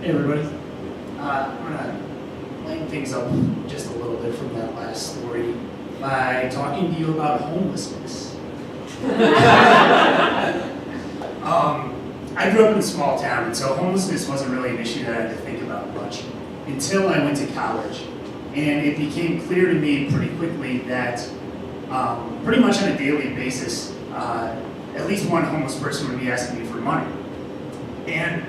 Hey everybody. I'm gonna lighten things up just a little bit from that last story by talking to you about homelessness. I grew up in a small town, and so homelessness wasn't really an issue that I had to think about much until I went to college. And it became clear to me pretty quickly that pretty much on a daily basis, at least one homeless person would be asking me for money. And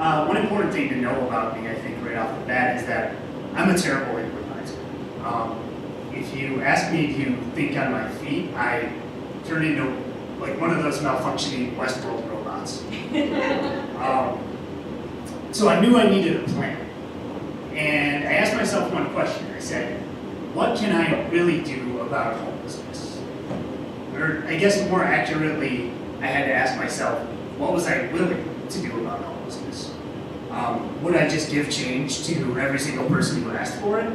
one important thing to know about me, I think, right off the bat, is that I'm a terrible improviser. If you ask me to think on my feet, I turn into like one of those malfunctioning Westworld robots. So I knew I needed a plan. And I asked myself one question. I said, what can I really do about homelessness? Or I guess more accurately, I had to ask myself, what was I willing to do about homelessness? Would I just give change to every single person who asked for it?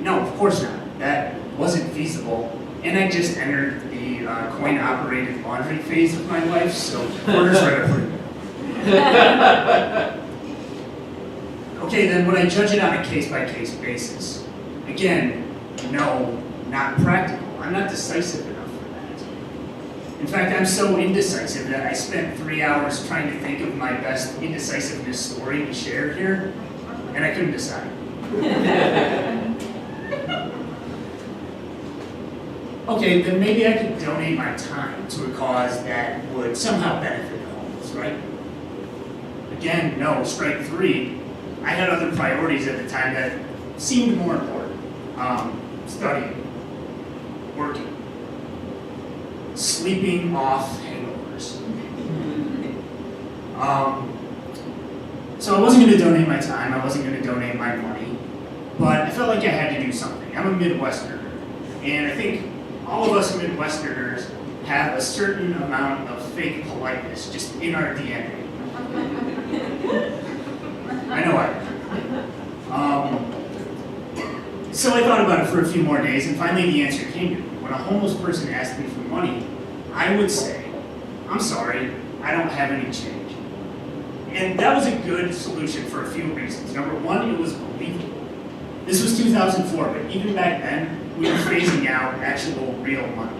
No, of course not. That wasn't feasible. And I just entered the coin-operated laundry phase of my life, so quarters right up. Okay, then would I judge it on a case-by-case basis? Again, no, not practical. I'm not decisive enough for that. In fact, I'm so indecisive that I spent 3 hours trying to think of my best indecisiveness story to share here, and I couldn't decide. Okay, then maybe I could donate my time to a cause that would somehow benefit the homeless, right? Again, no, strike three. I had other priorities at the time that seemed more important. Studying, working, sleeping off hangovers. So I wasn't going to donate my time, I wasn't going to donate my money, but I felt like I had to do something. I'm a Midwesterner, and I think all of us Midwesterners have a certain amount of fake politeness just in our DNA. I know I do. So I thought about it for a few more days, and finally the answer came to me. When a homeless person asked me for money, I would say, I'm sorry, I don't have any change. And that was a good solution for a few reasons. Number one, it was believable. This was 2004, but even back then, we were phasing out actual real money.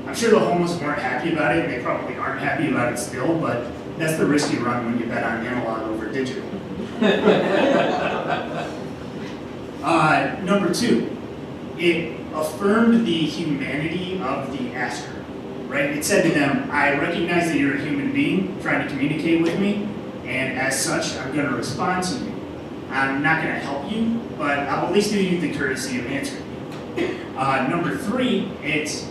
I'm sure the homeless weren't happy about it, and they probably aren't happy about it still, but that's the risk you run when you bet on analog over digital. Number two, it affirmed the humanity of the asker, right? It said to them, I recognize that you're a human being trying to communicate with me, and as such, I'm going to respond to you. I'm not going to help you, but I'll at least do you the courtesy of answering you. Number three, it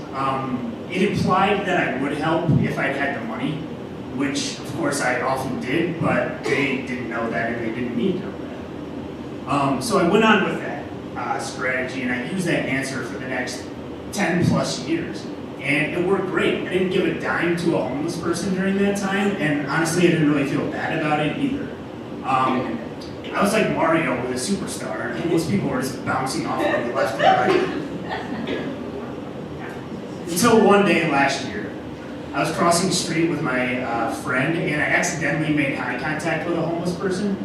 implied that I would help if I'd had the money, which of course I often did, but they didn't know that and they didn't need to know that. So I went on with that strategy, and I used that answer for the next 10 plus years. And it worked great. I didn't give a dime to a homeless person during that time, and honestly I didn't really feel bad about it either. I was like Mario with a superstar, and most people were just bouncing off on the left and right. Until one day last year, I was crossing the street with my friend, and I accidentally made eye contact with a homeless person.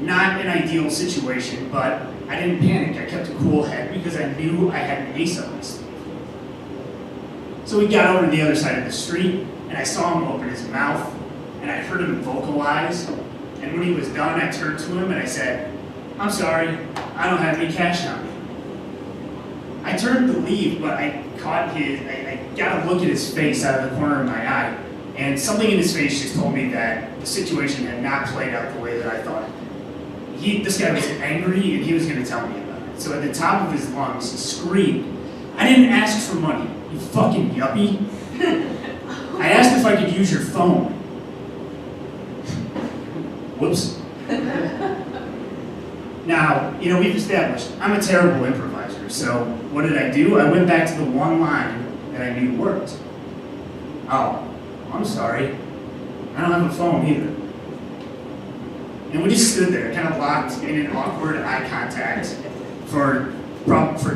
Not an ideal situation, but I didn't panic. I kept a cool head because I knew I had an ace up my sleeve. So we got over to the other side of the street, and I saw him open his mouth, and I heard him vocalize. And when he was done, I turned to him and I said, I'm sorry, I don't have any cash on me. I turned to leave, but I got a look at his face out of the corner of my eye, and something in his face just told me that the situation had not played out the way that I thought. This guy was angry, and he was going to tell me about it. So at the top of his lungs, he screamed, I didn't ask for money, you fucking yuppie. I asked if I could use your phone. Whoops. Now, we've established I'm a terrible improviser, so what did I do? I went back to the one line that I knew worked. Oh, I'm sorry. I don't have a phone either. And we just stood there, kind of locked in an awkward eye contact for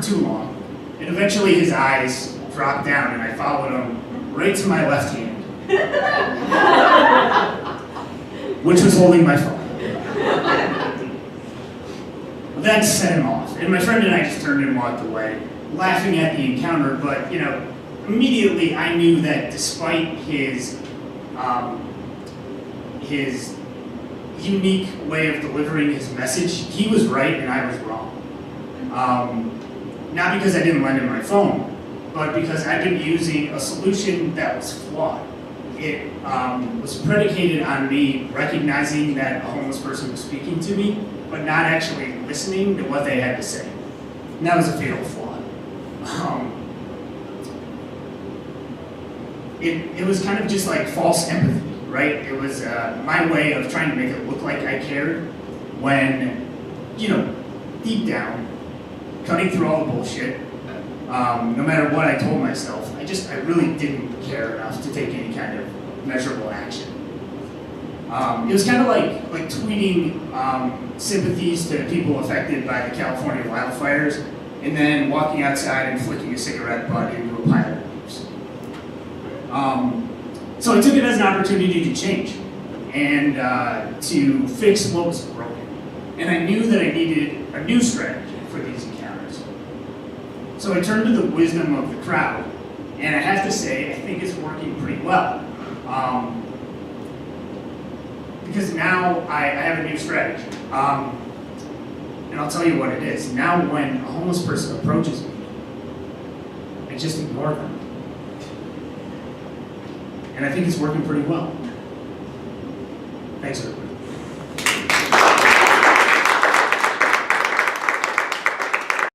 too long. And eventually his eyes dropped down, and I followed him right to my left hand, which was holding my phone. that set him off. And my friend and I just turned and walked away, laughing at the encounter, but immediately I knew that despite his unique way of delivering his message, he was right and I was wrong. Not because I didn't lend him my phone, but because I've been using a solution that was flawed. It was predicated on me recognizing that a homeless person was speaking to me, but not actually listening to what they had to say. And that was a fatal flaw. It was kind of just like false empathy, right? It was my way of trying to make it look like I cared when, deep down, cutting through all the bullshit, no matter what I told myself, I really didn't care enough to take any kind of measurable action. It was kind of like tweeting sympathies to people affected by the California wildfires, and then walking outside and flicking a cigarette butt into a pile of leaves. So I took it as an opportunity to change and to fix what was broken. And I knew that I needed a new strategy for these encounters. So I turned to the wisdom of the crowd, and I have to say, I think it's working pretty well. Because now I have a new strategy. And I'll tell you what it is. Now when a homeless person approaches me, I just ignore them. And I think it's working pretty well. Thanks, everybody.